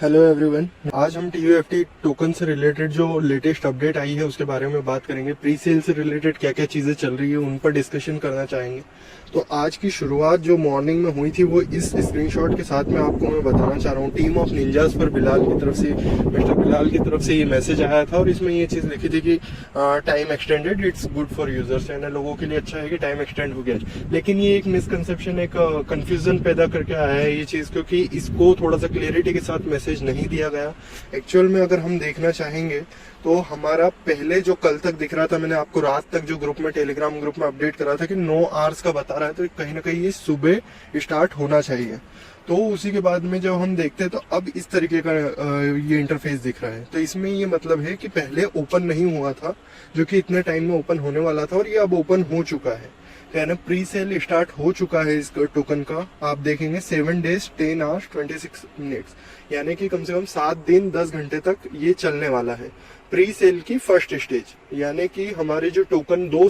Hello everyone, आज हम TUFT token से रिलेटेड जो लेटेस्ट अपडेट आई है उसके बारे में बात करेंगे। प्री सेल से रिलेटेड क्या क्या चीज़ें चल रही है उन पर डिस्कशन करना चाहेंगे। तो आज की शुरुआत जो मॉर्निंग में हुई थी वो इस स्क्रीनशॉट के साथ में आपको मैं बताना चाह रहा हूँ। टीम ऑफ निंजास पर बिलाल की तरफ से, मिस्टर बिलाल की तरफ से ये मैसेज आया था और इसमें ये चीज़ लिखी थी कि time extended, it's good for users, यानी लोगों के लिए अच्छा है कि टाइम एक्सटेंड हो गया। लेकिन ये एक मिसकंसेप्शन, एक कंफ्यूजन पैदा करके आया है ये चीज़, क्योंकि इसको थोड़ा सा क्लियरिटी के साथ मैसेज नहीं दिया गया। एक्चुअल में अगर हम देखना चाहेंगे तो हमारा पहले जो कल तक दिख रहा था, मैंने आपको रात तक जो ग्रुप में, टेलीग्राम ग्रुप में अपडेट करा था कि 9 आवर्स का बता रहा है, तो कहीं ना कहीं ये सुबह स्टार्ट होना चाहिए। तो उसी के बाद में जब हम देखते हैं तो अब इस तरीके का ये इंटरफेस दिख रहा है। तो इसमें ये मतलब है कि पहले ओपन नहीं हुआ था, जो कि इतने टाइम में ओपन होने वाला था, और ये अब ओपन हो चुका है। यानी प्री सेल स्टार्ट हो चुका है इस टोकन का। आप देखेंगे 7 days 10 hours 26 minutes, यानी कि कम से कम 7 दिन 10 घंटे तक ये चलने वाला है। प्री सेल की फर्स्ट स्टेज, यानी कि हमारे जो टोकन 2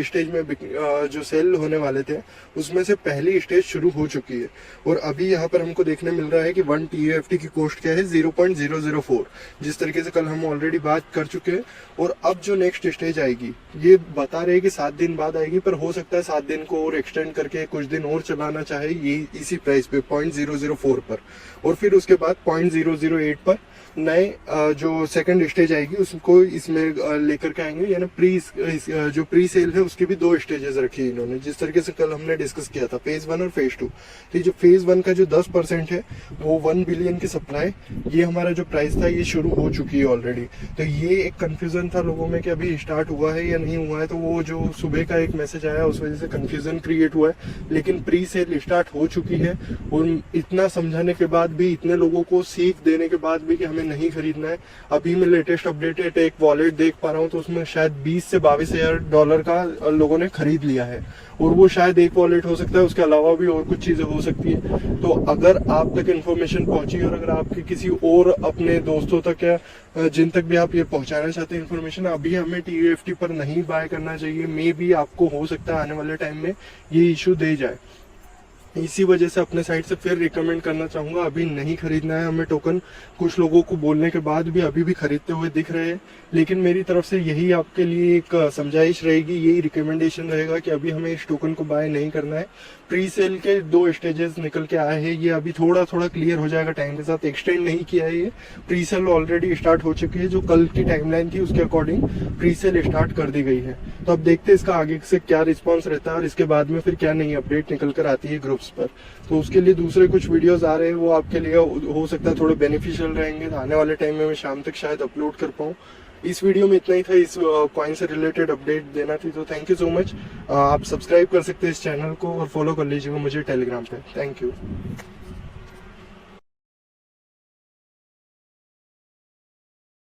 स्टेज में जो सेल होने वाले थे उसमें से पहली स्टेज शुरू हो चुकी है। और अभी यहाँ पर हमको देखने मिल रहा है कि 1 TUFT की कॉस्ट क्या है, 0.004, जिस तरीके से कल हम ऑलरेडी बात कर चुके हैं। और अब जो नेक्स्ट स्टेज आएगी ये बता रहे हैं कि 7 दिन बाद आएगी, पर हो सकता है 7 दिन को और एक्सटेंड करके कुछ दिन और चलाना चाहे ये इसी प्राइस पे 0.004 पर, और फिर उसके बाद 0.008 पर नए जो सेकंड स्टेज आएगी उसको इसमें लेकर के आएंगे। यानी जो प्री सेल है उसकी भी 2 स्टेजेस रखी है इन्होंने, जिस तरीके से कल हमने डिस्कस किया था, फेज 1 और फेज 2। तो जो फेज 1 का जो 10% है वो 1 बिलियन की सप्लाई, ये हमारा जो प्राइस था ये शुरू हो चुकी है ऑलरेडी। तो ये एक कंफ्यूजन था लोगों में कि अभी स्टार्ट हुआ है या नहीं हुआ है, तो वो जो सुबह का एक मैसेज आया उस वजह से कंफ्यूजन क्रिएट हुआ है। लेकिन प्री सेल स्टार्ट हो चुकी है, और इतना समझाने के बाद भी, इतने लोगों को सीख देने के बाद भी कि हमें नहीं खरीदना है। अभी मैं लेटेस्ट अपडेटेड एक वॉलेट देख पा रहा हूँ, तो उसमें शायद 20 से 22 हजार डॉलर का लोगों ने खरीद लिया है, और वो शायद एक वॉलेट हो सकता है, उसके अलावा भी और कुछ चीजें हो सकती है। तो अगर आप तक इन्फॉर्मेशन पहुंची, और अगर आपके किसी और अपने दोस्तों तक या जिन तक भी आप ये पहुंचाना चाहते हैं इन्फॉर्मेशन, अभी हमें TUFT पर नहीं बाय करना चाहिए। मे बी आपको हो सकता है आने वाले टाइम में ये इशू दे जाए। इसी वजह से अपने साइड से फिर रिकमेंड करना चाहूंगा, अभी नहीं खरीदना है हमें टोकन। कुछ लोगों को बोलने के बाद भी अभी भी खरीदते हुए दिख रहे हैं, लेकिन मेरी तरफ से यही आपके लिए एक समझाइश रहेगी, यही रिकमेंडेशन रहेगा कि अभी हमें इस टोकन को बाय नहीं करना है। प्री सेल के 2 स्टेजेस निकल के आए हैं, ये अभी थोड़ा थोड़ा क्लियर हो जाएगा टाइम के साथ, एक्सटेंड नहीं किया है। ये प्री सेल ऑलरेडी स्टार्ट हो चुकी है, जो कल की टाइमलाइन थी उसके अकॉर्डिंग प्री सेल स्टार्ट कर दी गई है। तो अब देखते हैं इसका आगे से क्या रिस्पॉन्स रहता है, और इसके बाद में फिर क्या नई अपडेट निकल कर आती है ग्रुप्स पर। तो उसके लिए दूसरे कुछ वीडियोस आ रहे हैं, वो आपके लिए हो सकता है थोड़े बेनिफिशियल रहेंगे। आने वाले टाइम में मैं शाम तक शायद अपलोड कर पाऊँ। इस वीडियो में इतना ही था, इस कॉइन से रिलेटेड अपडेट देना थी। तो थैंक यू सो मच। आप सब्सक्राइब कर सकते हैं इस चैनल को, और फॉलो कर लीजिएगा मुझे टेलीग्राम पे। Thank you.